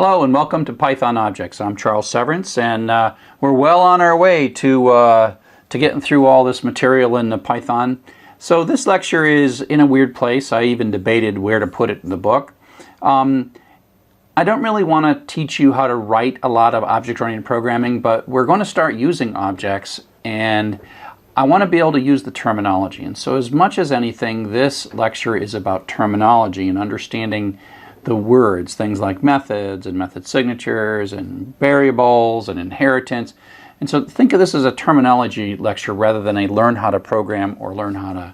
Hello and welcome to Python Objects. I'm Charles Severance, and we're well on our way to getting through all this material in the Python. So this lecture is in a weird place. I even debated where to put it in the book. I don't really want to teach you how to write a lot of object-oriented programming, but we're going to start using objects, and I want to be able to use the terminology. And so as much as anything, this lecture is about terminology and understanding the words, things like methods and method signatures and variables and inheritance. And so think of this as a terminology lecture rather than a learn how to program or learn how to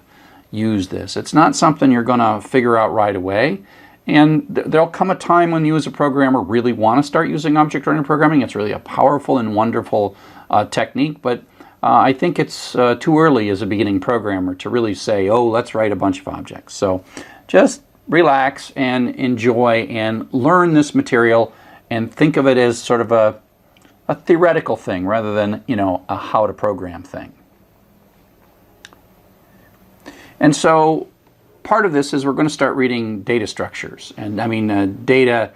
use this. It's not something you're going to figure out right away. And there'll come a time when you as a programmer really want to start using object-oriented programming. It's really a powerful and wonderful technique, but I think it's too early as a beginning programmer to really say, oh, let's write a bunch of objects. So just relax and enjoy and learn this material and think of it as sort of a theoretical thing rather than, a how to program thing. And so part of this is we're going to start reading data structures, and data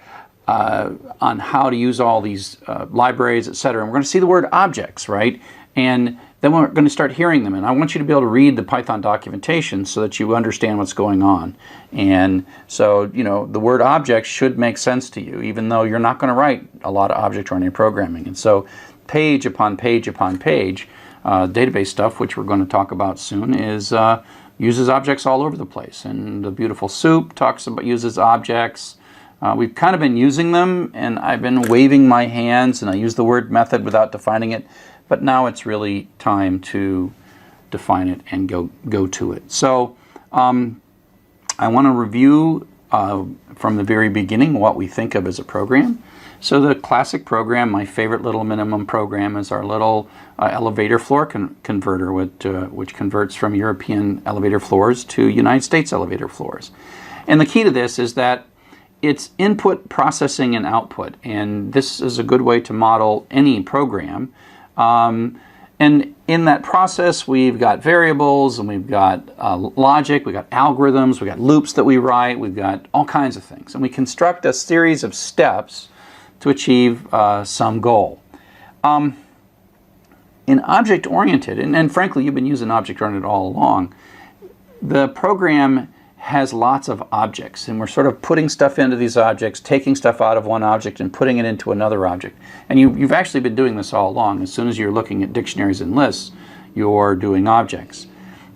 on how to use all these libraries, etc. And we're going to see the word objects, right? And then we're going to start hearing them. And I want you to be able to read the Python documentation so that you understand what's going on. And so, the word objects should make sense to you, even though you're not going to write a lot of object-oriented programming. And so page upon page upon page, database stuff, which we're going to talk about soon, is uses objects all over the place. And the beautiful soup uses objects. We've kind of been using them, and I've been waving my hands, and I use the word method without defining it. But now it's really time to define it and go to it. So I want to review from the very beginning what we think of as a program. So the classic program, my favorite little minimum program, is our little elevator floor converter, which converts from European elevator floors to United States elevator floors. And the key to this is that it's input, processing, and output. And this is a good way to model any program. And in that process, we've got variables, and we've got logic, we've got algorithms, we've got loops that we write, we've got all kinds of things. And we construct a series of steps to achieve some goal. In object-oriented, and frankly, you've been using object-oriented all along, the program has lots of objects, and we're sort of putting stuff into these objects, taking stuff out of one object and putting it into another object. And you've actually been doing this all along. As soon as you're looking at dictionaries and lists, you're doing objects.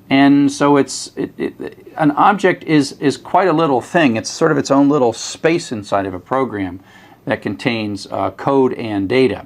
And so an object is quite a little thing. It's sort of its own little space inside of a program that contains code and data.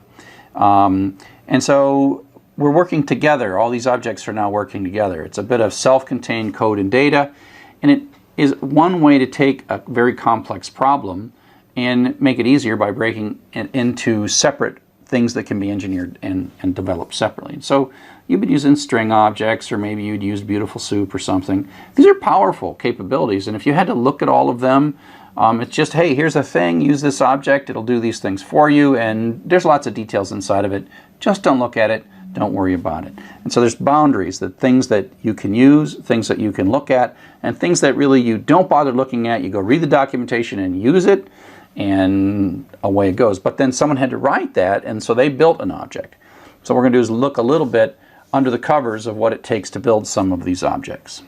And so we're working together. All these objects are now working together. It's a bit of self-contained code and data. And it is one way to take a very complex problem and make it easier by breaking it into separate things that can be engineered and developed separately. So you've been using string objects, or maybe you'd use beautiful soup or something. These are powerful capabilities, and if you had to look at all of them, it's just, hey, here's a thing, use this object, it'll do these things for you, and there's lots of details inside of it. Just don't look at it. Don't worry about it. And so there's boundaries, that things that you can use, things that you can look at, and things that really you don't bother looking at. You go read the documentation and use it, and away it goes. But then someone had to write that, and so they built an object. So what we're going to do is look a little bit under the covers of what it takes to build some of these objects.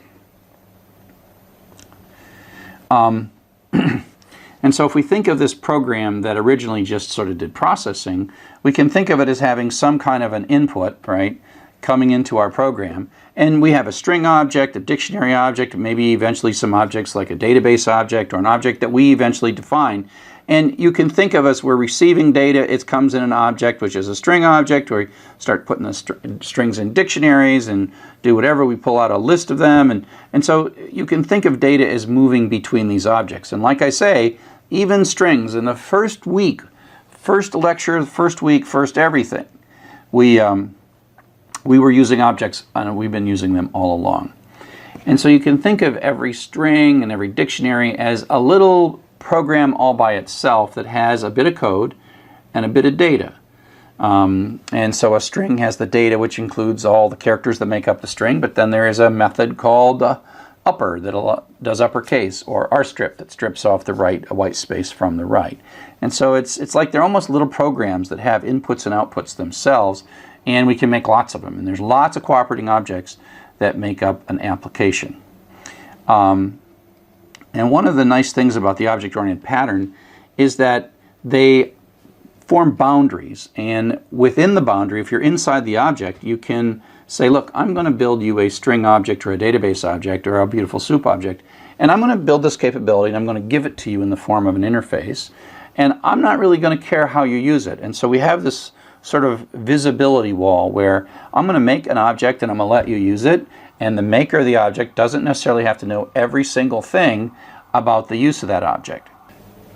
And so if we think of this program that originally just sort of did processing, we can think of it as having some kind of an input, right, coming into our program. And we have a string object, a dictionary object, maybe eventually some objects like a database object or an object that we eventually define. And you can think of as we're receiving data, it comes in an object, which is a string object, where we start putting the strings in dictionaries and do whatever. We pull out a list of them. And so you can think of data as moving between these objects. And like I say, even strings, in the first week, first lecture, first week, first everything, we were using objects, and we've been using them all along. And so you can think of every string and every dictionary as a little program all by itself that has a bit of code and a bit of data. And so a string has the data, which includes all the characters that make up the string, but then there is a method called upper that does uppercase, or rstrip that strips off the right, a white space from the right. And so it's like they're almost little programs that have inputs and outputs themselves, and we can make lots of them. And there's lots of cooperating objects that make up an application. And one of the nice things about the object-oriented pattern is that they form boundaries, and within the boundary, if you're inside the object, you can say, look, I'm going to build you a string object or a database object or a beautiful soup object, and I'm going to build this capability and I'm going to give it to you in the form of an interface, and I'm not really going to care how you use it. And so we have this sort of visibility wall where I'm going to make an object and I'm going to let you use it, and the maker of the object doesn't necessarily have to know every single thing about the use of that object.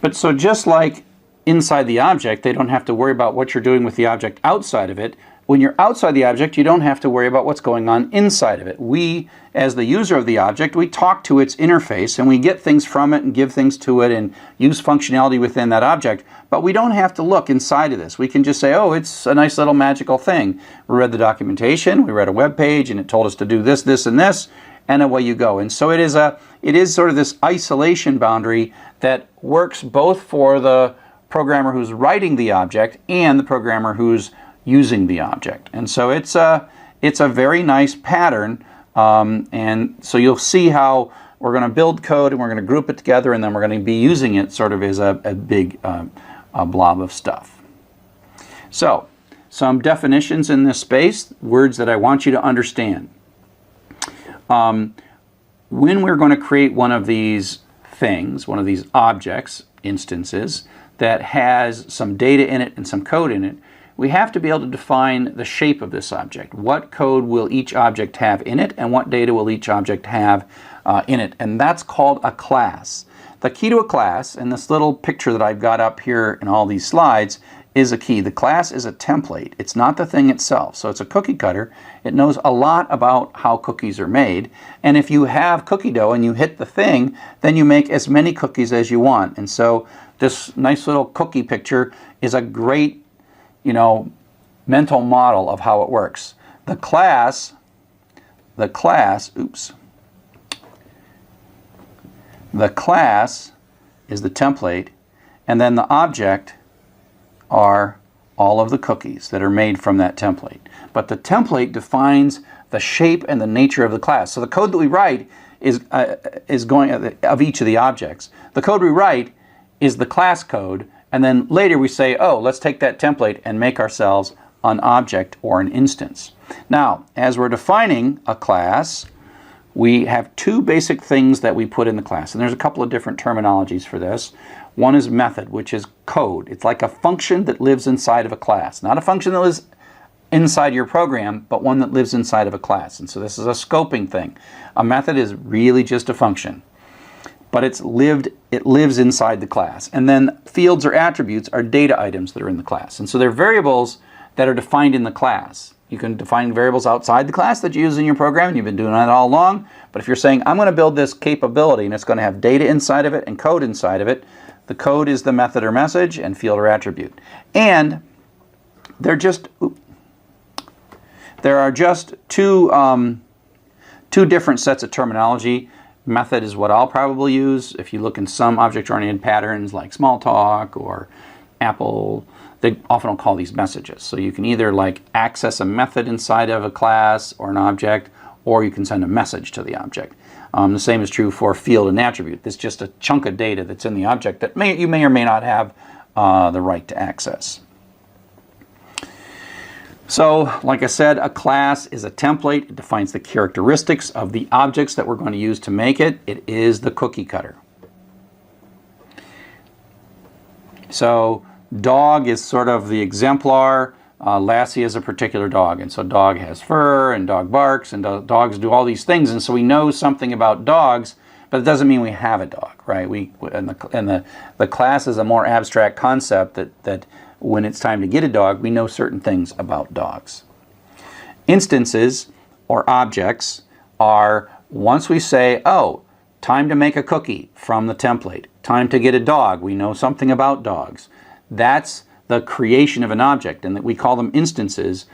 But so just like inside the object, they don't have to worry about what you're doing with the object outside of it. When you're outside the object, you don't have to worry about what's going on inside of it. We, as the user of the object, we talk to its interface and we get things from it and give things to it and use functionality within that object, but we don't have to look inside of this. We can just say, oh, it's a nice little magical thing. We read the documentation, we read a web page, and it told us to do this, this, and this, and away you go. And so it is sort of this isolation boundary that works both for the programmer who's writing the object and the programmer who's using the object. And so it's a very nice pattern, and so you'll see how we're going to build code and we're going to group it together, and then we're going to be using it sort of as a big blob of stuff. So some definitions in this space, words that I want you to understand. When we're going to create one of these things, one of these objects, instances, that has some data in it and some code in it, we have to be able to define the shape of this object. What code will each object have in it, and what data will each object have in it? And that's called a class. The key to a class, and this little picture that I've got up here in all these slides, is a key. The class is a template. It's not the thing itself. So it's a cookie cutter. It knows a lot about how cookies are made. And if you have cookie dough and you hit the thing, then you make as many cookies as you want. And so this nice little cookie picture is a great, mental model of how it works. The class is the template, and then the object are all of the cookies that are made from that template. But the template defines the shape and the nature of the class. So the code that we write is going of each of the objects. The code we write is the class code, and then later we say, oh, let's take that template and make ourselves an object or an instance. Now, as we're defining a class, we have two basic things that we put in the class, and there's a couple of different terminologies for this. One is method, which is code. It's like a function that lives inside of a class. Not a function that lives inside your program, but one that lives inside of a class. And so this is a scoping thing. A method is really just a function, but it lives inside the class. And then fields or attributes are data items that are in the class. And so they're variables that are defined in the class. You can define variables outside the class that you use in your program, and you've been doing that all along. But if you're saying, I'm going to build this capability, and it's going to have data inside of it and code inside of it, the code is the method or message, and field or attribute. And there are just two different sets of terminology. Method is what I'll probably use. If you look in some object-oriented patterns like Smalltalk or Apple, they often will call these messages. So you can either access a method inside of a class or an object, or you can send a message to the object. The same is true for field and attribute. It's just a chunk of data that's in the object that you may or may not have the right to access. So, like I said, a class is a template. It defines the characteristics of the objects that we're going to use to make it. It is the cookie cutter. So, dog is sort of the exemplar. Lassie is a particular dog, and so dog has fur, and dog barks, and dogs do all these things, and so we know something about dogs, but it doesn't mean we have a dog, right? The class is a more abstract concept that when it's time to get a dog, we know certain things about dogs. Instances, or objects, are once we say, oh, time to make a cookie from the template, time to get a dog, we know something about dogs. That's the creation of an object, and that we call them instances,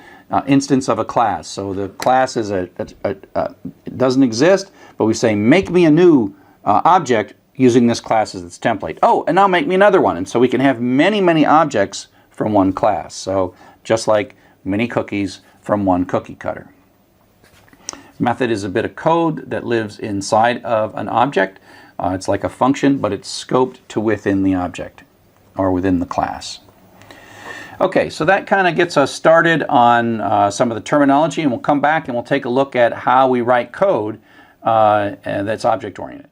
instance of a class. So the class is it doesn't exist, but we say make me a new object using this class as its template. Oh, and now make me another one. And so we can have many, many objects from one class. So just like many cookies from one cookie cutter. Method is a bit of code that lives inside of an object. It's like a function, but it's scoped to within the object or within the class. Okay, so that kind of gets us started on some of the terminology, and we'll come back and we'll take a look at how we write code that's object-oriented.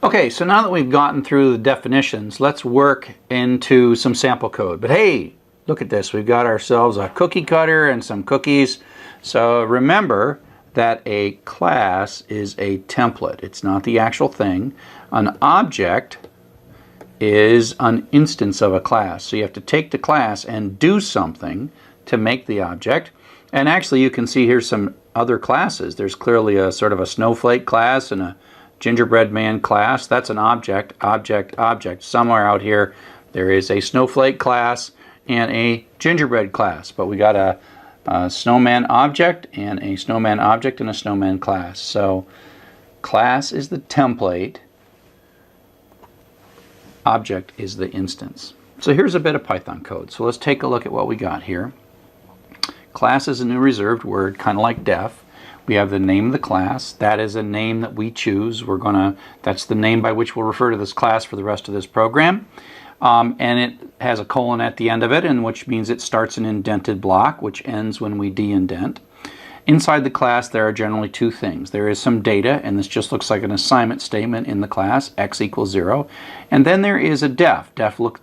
Okay, so now that we've gotten through the definitions, let's work into some sample code. But hey, look at this. We've got ourselves a cookie cutter and some cookies. So remember that a class is a template. It's not the actual thing. An object is an instance of a class. So you have to take the class and do something to make the object. And actually you can see here's some other classes. There's clearly a sort of a snowflake class and a gingerbread man class. That's an object, object, object. Somewhere out here there is a snowflake class and a gingerbread class, but we got a snowman object and a snowman object and a snowman class. So class is the template, object is the instance. So here's a bit of Python code. So let's take a look at what we got here. Class is a new reserved word, kind of like def. We have the name of the class. That is a name that we choose. That's the name by which we'll refer to this class for the rest of this program. And it has a colon at the end of it, and which means it starts an indented block, which ends when we de-indent. Inside the class, there are generally two things. There is some data, and this just looks like an assignment statement in the class, x equals 0. And then there is a def.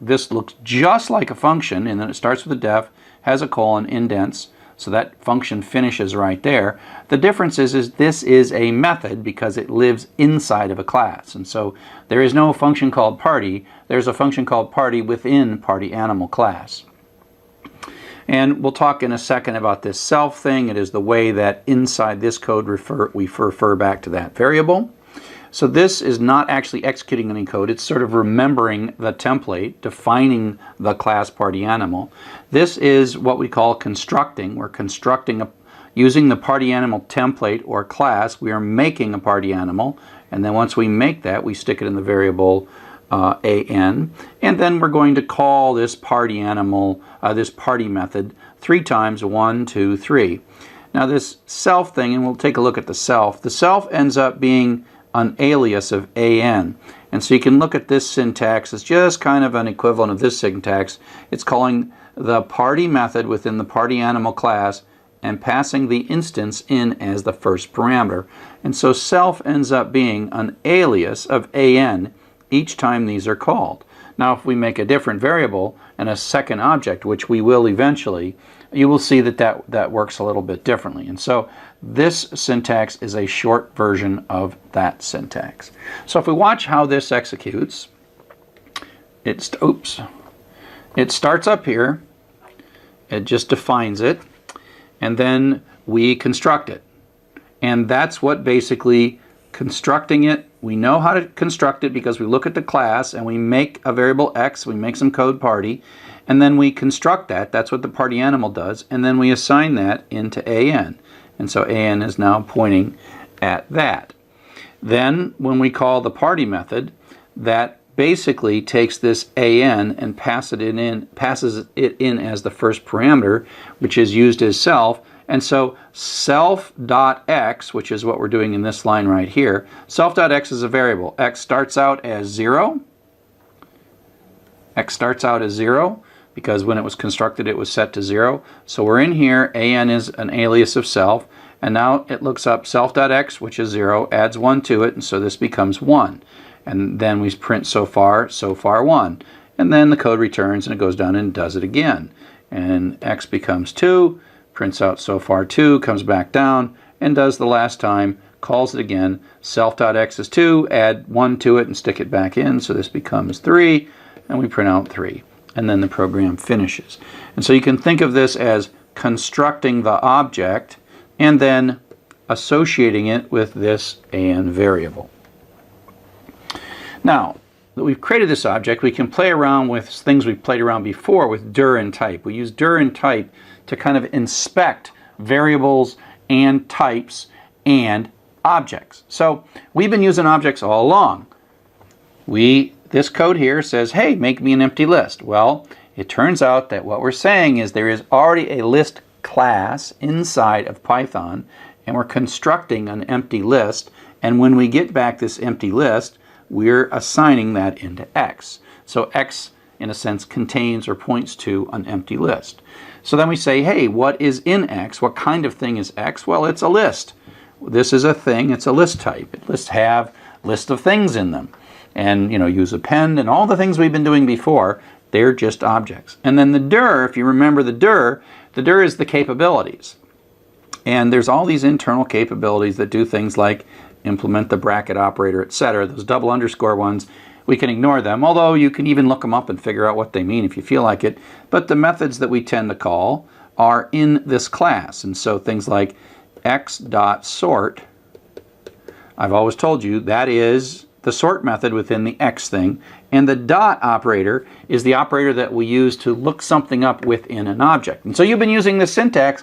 This looks just like a function, and then it starts with a def, has a colon, indents. So that function finishes right there. The difference is this is a method because it lives inside of a class. And so there is no function called party. There's a function called party within party animal class. And we'll talk in a second about this self thing. It is the way that inside this code we refer back to that variable. So this is not actually executing any code. It's sort of remembering the template, defining the class party animal. This is what we call constructing. We're constructing, using the party animal template or class, we are making a party animal. And then once we make that, we stick it in the variable an. And then we're going to call this party animal, this party method 3 times, 1, 2, 3. Now this self thing, and we'll take a look at the self. The self ends up being an alias of an. And so you can look at this syntax. It's just kind of an equivalent of this syntax. It's calling the party method within the party animal class and passing the instance in as the first parameter. And so self ends up being an alias of an each time these are called. Now if we make a different variable and a second object, which we will eventually, you will see that works a little bit differently. And so this syntax is a short version of that syntax. So if we watch how this executes, it starts up here, it just defines it, and then we construct it. And that's what basically constructing it, we know how to construct it because we look at the class and we make a variable x, we make some code party, and then we construct that. That's what the party animal does, and then we assign that into an. And so an is now pointing at that. Then when we call the party method, that basically takes this an and passes it in as the first parameter, which is used as self. And so self.x, which is what we're doing in this line right here, self.x is a variable. X starts out as 0. X starts out as 0 because when it was constructed it was set to 0. So we're in here, an is an alias of self, and now it looks up self.x, which is 0, adds 1 to it, and so this becomes 1. And then we print so far 1. And then the code returns and it goes down and does it again. And x becomes 2, prints out so far 2, comes back down, and does the last time, calls it again, self.x is 2, add 1 to it and stick it back in, so this becomes 3, and we print out 3. and then the program finishes. And so you can think of this as constructing the object and then associating it with this AN variable. Now that we've created this object, we can play around with things we've played around before with dir and type. We use dir and type to kind of inspect variables and types and objects. So we've been using objects all along. This code here says, hey, make me an empty list. Well, it turns out that what we're saying is there is already a list class inside of Python, and we're constructing an empty list, and when we get back this empty list, we're assigning that into X. So X, in a sense, contains or points to an empty list. So then we say, hey, what is in X? What kind of thing is X? Well, it's a list. This is a thing, it's a list type. Lists have list of things in them. And, use append and all the things we've been doing before, they're just objects. And then the dir, if you remember the dir is the capabilities. And there's all these internal capabilities that do things like implement the bracket operator, etc. Those double underscore ones, we can ignore them, although you can even look them up and figure out what they mean if you feel like it. But the methods that we tend to call are in this class. And so things like x.sort, I've always told you that is the sort method within the X thing, and the dot operator is the operator that we use to look something up within an object. And so you've been using this syntax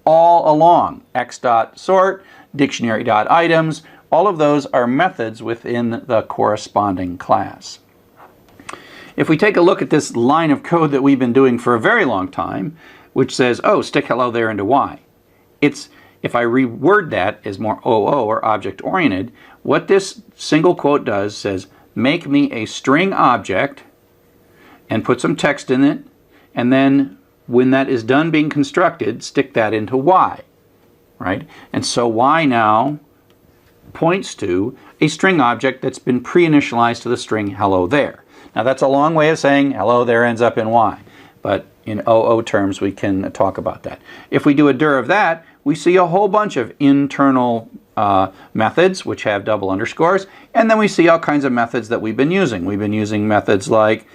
all along. X.sort, dictionary.items, all of those are methods within the corresponding class. If we take a look at this line of code that we've been doing for a very long time, which says, oh, stick hello there into Y. If I reword that as more OO or object-oriented, what this single quote does says, make me a string object and put some text in it, and then when that is done being constructed, stick that into Y, right? And so Y now points to a string object that's been pre-initialized to the string hello there. Now that's a long way of saying hello there ends up in Y, but in OO terms we can talk about that. If we do a dir of that, we see a whole bunch of internal methods which have double underscores, and then we see all kinds of methods that we've been using. We've been using methods like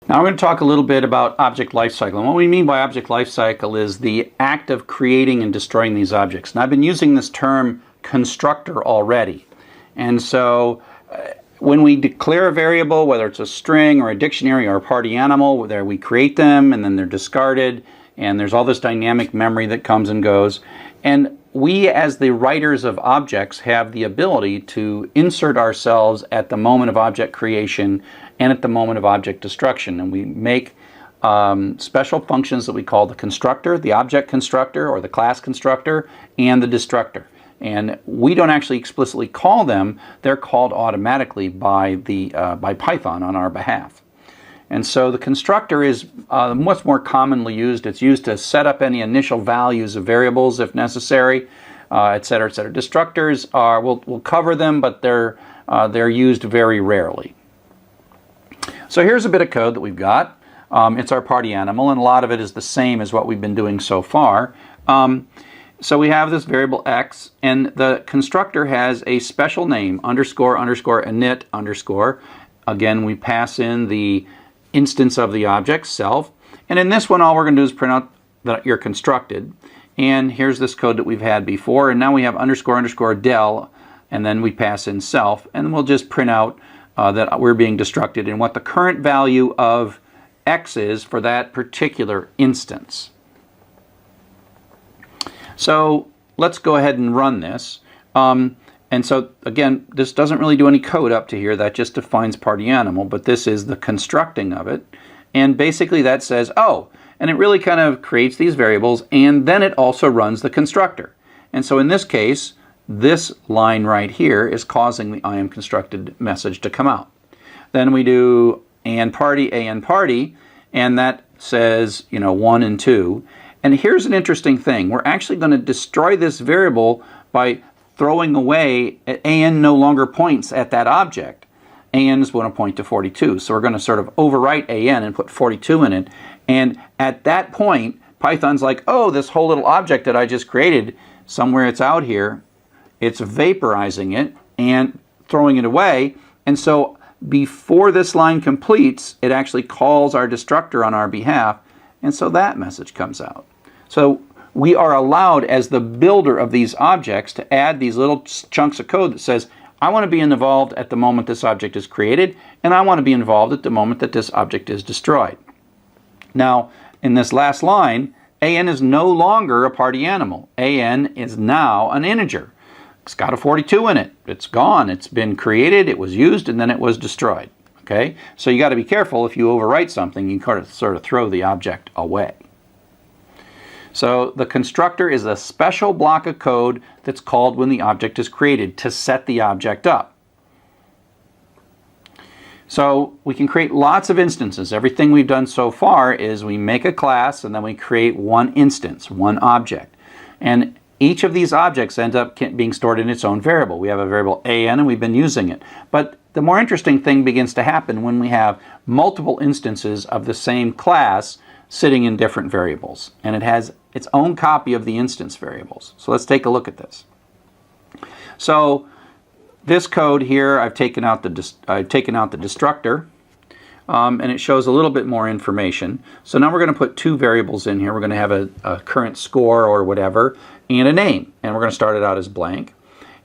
Now I'm going to talk a little bit about object lifecycle. And what we mean by object lifecycle is the act of creating and destroying these objects. And I've been using this term constructor already. And so when we declare a variable, whether it's a string or a dictionary or a party animal, there we create them and then they're discarded, and there's all this dynamic memory that comes and goes. And we, as the writers of objects, have the ability to insert ourselves at the moment of object creation and at the moment of object destruction. And we make special functions that we call the constructor, the object constructor, or the class constructor, and the destructor. And we don't actually explicitly call them, they're called automatically by Python on our behalf. And so the constructor is much more commonly used. It's used to set up any initial values of variables if necessary, et cetera, et cetera. Destructors are, we'll cover them, but they're used very rarely. So here's a bit of code that we've got. It's our party animal, and a lot of it is the same as what we've been doing so far. So we have this variable x, and the constructor has a special name, underscore, underscore, init, underscore. Again, we pass in the instance of the object, self. And in this one, all we're going to do is print out that you're constructed. And here's this code that we've had before. And now we have underscore, underscore, del, and then we pass in self. And we'll just print out that we're being destructed and what the current value of x is for that particular instance. So let's go ahead and run this. And so again, this doesn't really do any code up to here. That just defines party animal, but this is the constructing of it. And basically that says, oh, and it really kind of creates these variables, and then it also runs the constructor. And so in this case, this line right here is causing the I am constructed message to come out. Then we do and party, and that says, 1 and 2. And here's an interesting thing. We're actually going to destroy this variable by throwing away an no longer points at that object. An is going to point to 42. So we're going to sort of overwrite an and put 42 in it. And at that point, Python's like, oh, this whole little object that I just created, somewhere it's out here, it's vaporizing it and throwing it away. And so before this line completes, it actually calls our destructor on our behalf. And so that message comes out. So we are allowed, as the builder of these objects, to add these little chunks of code that says, I want to be involved at the moment this object is created, and I want to be involved at the moment that this object is destroyed. Now, in this last line, an is no longer a party animal. An is now an integer. It's got a 42 in it. It's gone. It's been created, it was used, and then it was destroyed. Okay? So you got to be careful. If you overwrite something, you can sort of throw the object away. So the constructor is a special block of code that's called when the object is created to set the object up. So we can create lots of instances. Everything we've done so far is we make a class and then we create one instance, one object. And each of these objects ends up being stored in its own variable. We have a variable an and we've been using it. But the more interesting thing begins to happen when we have multiple instances of the same class sitting in different variables. And it has its own copy of the instance variables. So let's take a look at this. So this code here, I've taken out the destructor, and it shows a little bit more information. So now we're going to put two variables in here. We're going to have a current score or whatever, and a name. And we're going to start it out as blank.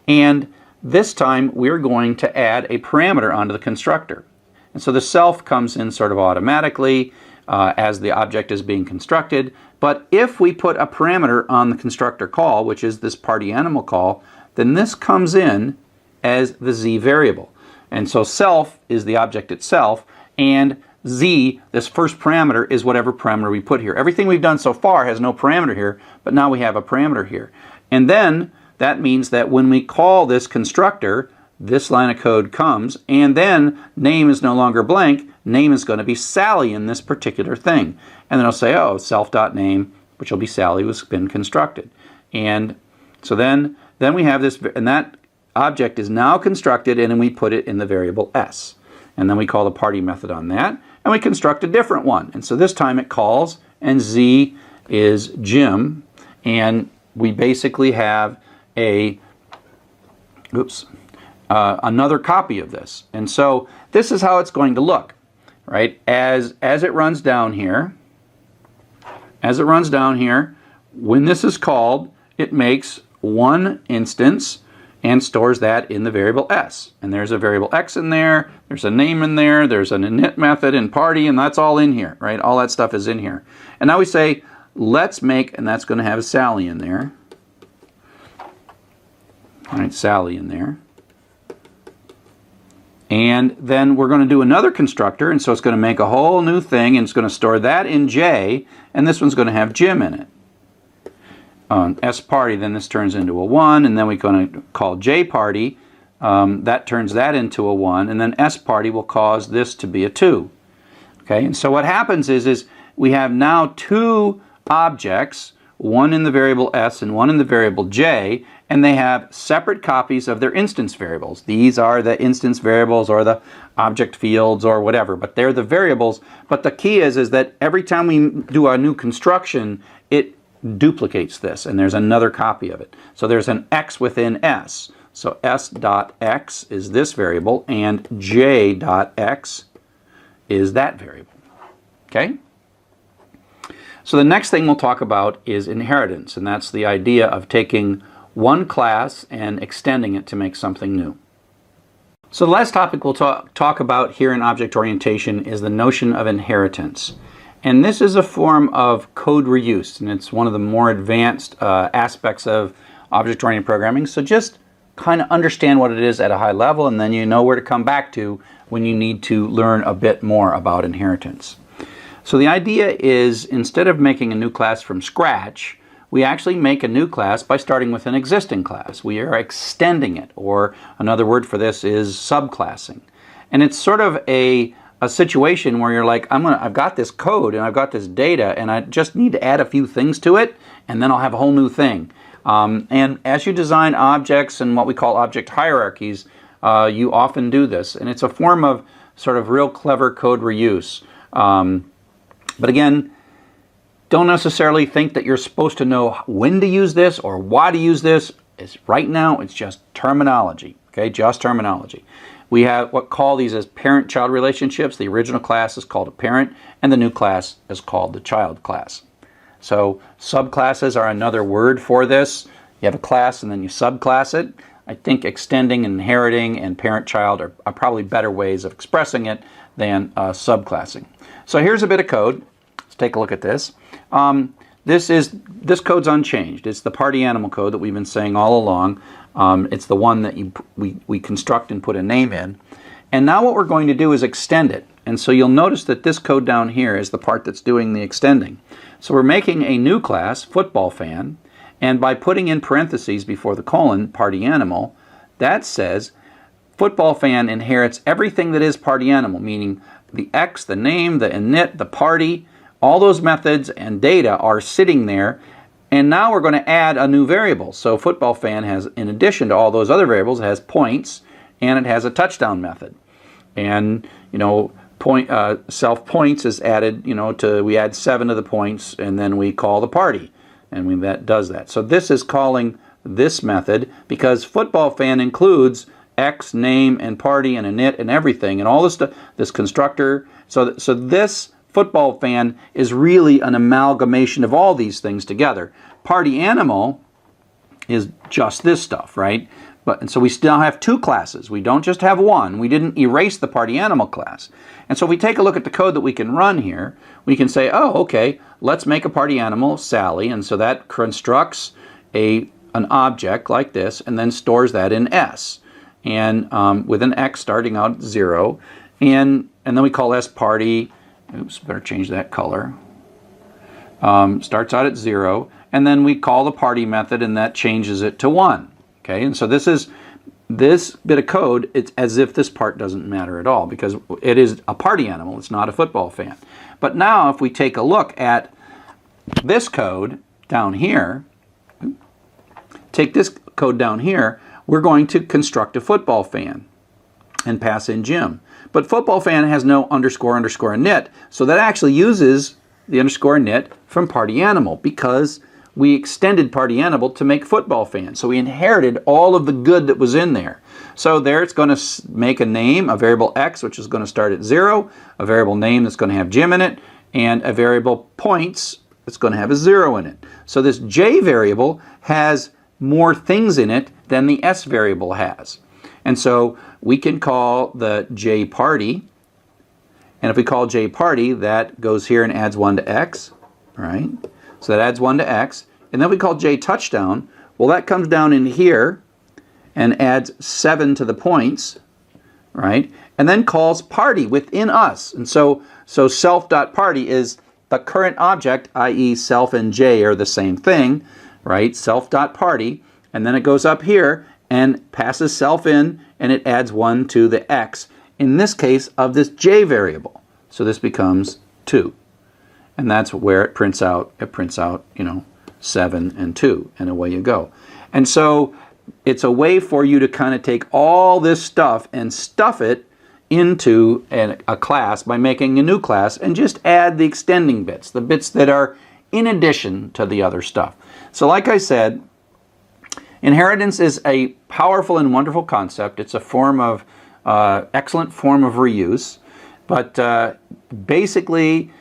And this time we're going to add a parameter onto the constructor. And so the self comes in sort of automatically as the object is being constructed. But if we put a parameter on the constructor call, which is this party animal call, then this comes in as the z variable. And so self is the object itself, and z, this first parameter, is whatever parameter we put here. Everything we've done so far has no parameter here, but now we have a parameter here. And then that means that when we call this constructor, this line of code comes, and then name is no longer blank. Name is going to be Sally in this particular thing. And then I'll say, oh, self.name, which will be Sally, has been constructed. And so then we have this, and that object is now constructed, and then we put it in the variable s. And then we call the party method on that, and we construct a different one. And so this time it calls, and z is Jim, and we basically have a, another copy of this. And so this is how it's going to look, right? As it runs down here, when this is called, it makes one instance and stores that in the variable s. And there's a variable x in there, there's a name in there, there's an init method and party, and that's all in here, right? All that stuff is in here. And now we say, let's make, and that's going to have a Sally in there. All right, Sally in there. And then we're going to do another constructor, and so it's going to make a whole new thing, and it's going to store that in J, and this one's going to have Jim in it. S party, then this turns into a 1, and then we're going to call J party. That turns that into a 1, and then S party will cause this to be a 2. Okay, and so what happens is we have now two objects, one in the variable s and one in the variable j, and they have separate copies of their instance variables. These are the instance variables or the object fields or whatever, but they're the variables. But the key is that every time we do a new construction, it duplicates this, and there's another copy of it. So there's an x within s. So s dot x is this variable, and j dot x is that variable. Okay? So the next thing we'll talk about is inheritance, and that's the idea of taking one class and extending it to make something new. So the last topic we'll talk about here in object orientation is the notion of inheritance. And this is a form of code reuse, and it's one of the more advanced aspects of object-oriented programming. So just kind of understand what it is at a high level, and then you know where to come back to when you need to learn a bit more about inheritance. So the idea is, instead of making a new class from scratch, we actually make a new class by starting with an existing class. We are extending it, or another word for this is subclassing. And it's sort of a situation where you're like, I've got this code and I've got this data, and I just need to add a few things to it, and then I'll have a whole new thing. And as you design objects and what we call object hierarchies, you often do this, and it's a form of sort of real clever code reuse. But again, don't necessarily think that you're supposed to know when to use this or why to use this. Right now, it's just terminology, okay? Just terminology. We have what call these as parent-child relationships. The original class is called a parent, and the new class is called the child class. So subclasses are another word for this. You have a class and then you subclass it. I think extending, inheriting, and parent-child are probably better ways of expressing it than subclassing. So here's a bit of code. Let's take a look at this. This code's unchanged. It's the party animal code that we've been saying all along. It's the one that we construct and put a name in. And now what we're going to do is extend it. And so you'll notice that this code down here is the part that's doing the extending. So we're making a new class, football fan, and by putting in parentheses before the colon, party animal, that says football fan inherits everything that is party animal, meaning the X, the name, the init, the party, all those methods and data are sitting there, and now we're going to add a new variable. So football fan has, in addition to all those other variables, it has points, and it has a touchdown method. And, you know, self points is added, you know, we add 7 to the points, and then we call the party, and that does that. So this is calling this method because football fan includes X, name, and party, and init, and everything, and all this stuff, this constructor. So this football fan is really an amalgamation of all these things together. Party animal is just this stuff, right? And so we still have two classes. We don't just have one. We didn't erase the party animal class. And so if we take a look at the code that we can run here, we can say, oh, okay, let's make a party animal, Sally, and so that constructs an object like this and then stores that in S, and with an X starting out at 0, and then we call S party. Oops, better change that color. Starts out at 0, and then we call the party method, and that changes it to 1. Okay, and so this bit of code, it's as if this part doesn't matter at all because it is a party animal, it's not a football fan. But now if we take a look at this code down here, take this code down here, we're going to construct a football fan and pass in Jim. But football fan has no underscore init, so that actually uses the underscore init from party animal because we extended party animal to make football fan. So we inherited all of the good that was in there. So there it's going to make a name, a variable X, which is going to start at 0, a variable name that's going to have Jim in it, and a variable points that's going to have a 0 in it. So this J variable has more things in it than the S variable has. And so we can call the J party, and if we call J party, that goes here and adds 1 to X, right? So that adds 1 to X, and then we call J touchdown. Well, that comes down in here and adds 7 to the points, right? And then calls party within us. And so self.party is the current object, i.e. self and J are the same thing, right? Self.party, and then it goes up here and passes self in, and it adds 1 to the X, in this case of this J variable. So this becomes 2. And that's where it prints out. It prints out, 7 and 2, and away you go. And so it's a way for you to kind of take all this stuff and stuff it into a class by making a new class and just add the extending bits, the bits that are in addition to the other stuff. So like I said, inheritance is a powerful and wonderful concept. It's a form of, excellent form of reuse. But basically,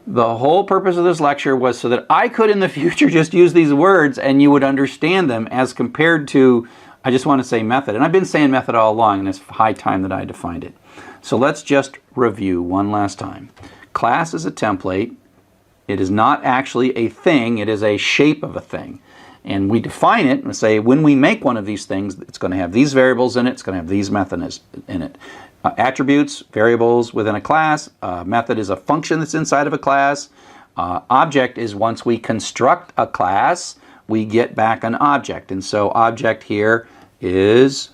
the whole purpose of this lecture was so that I could in the future just use these words and you would understand them, as compared to, I just want to say method. And I've been saying method all along, and it's high time that I defined it. So let's just review one last time. Class is a template. It is not actually a thing. It is a shape of a thing. And we define it and say, when we make one of these things, it's going to have these variables in it. It's going to have these methods in it. Attributes, variables within a class. Method is a function that's inside of a class. Object is once we construct a class, we get back an object. And so object here is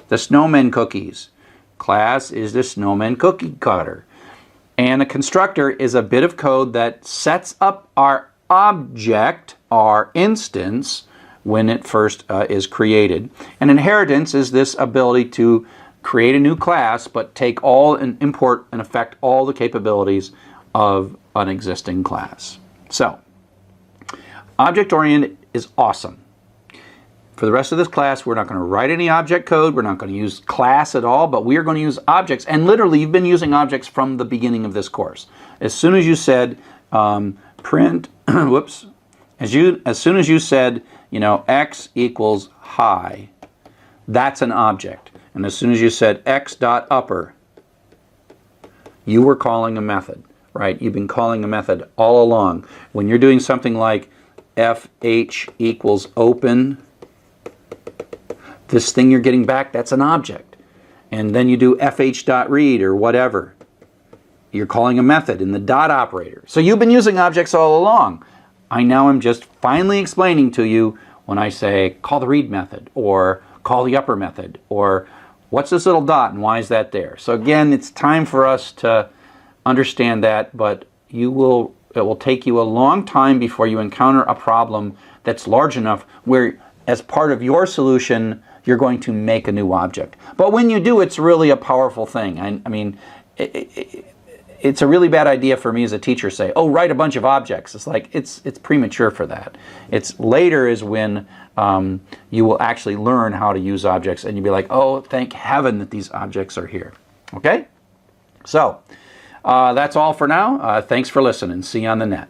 the snowman cookies. Class is the snowman cookie cutter. And a constructor is a bit of code that sets up our object, our instance, when it first is created. And inheritance is this ability to create a new class, but take all and import and affect all the capabilities of an existing class. So, object-oriented is awesome. For the rest of this class, we're not going to write any object code. We're not going to use class at all, but we are going to use objects. And literally, you've been using objects from the beginning of this course. As soon as you said print, whoops, as soon as you said, x equals high, that's an object. And as soon as you said x.upper, you were calling a method, right? You've been calling a method all along. When you're doing something like fh equals open, this thing you're getting back, that's an object. And then you do fh.read or whatever. You're calling a method in the dot operator. So you've been using objects all along. I now am just finally explaining to you when I say call the read method or call the upper method or what's this little dot and why is that there? So again, it's time for us to understand that, but it will take you a long time before you encounter a problem that's large enough where as part of your solution, you're going to make a new object. But when you do, it's really a powerful thing. I mean, it's a really bad idea for me as a teacher to say, oh, write a bunch of objects. It's like, it's premature for that. It's later is when you will actually learn how to use objects and you'll be like, oh, thank heaven that these objects are here. Okay? So, that's all for now. Thanks for listening. See you on the net.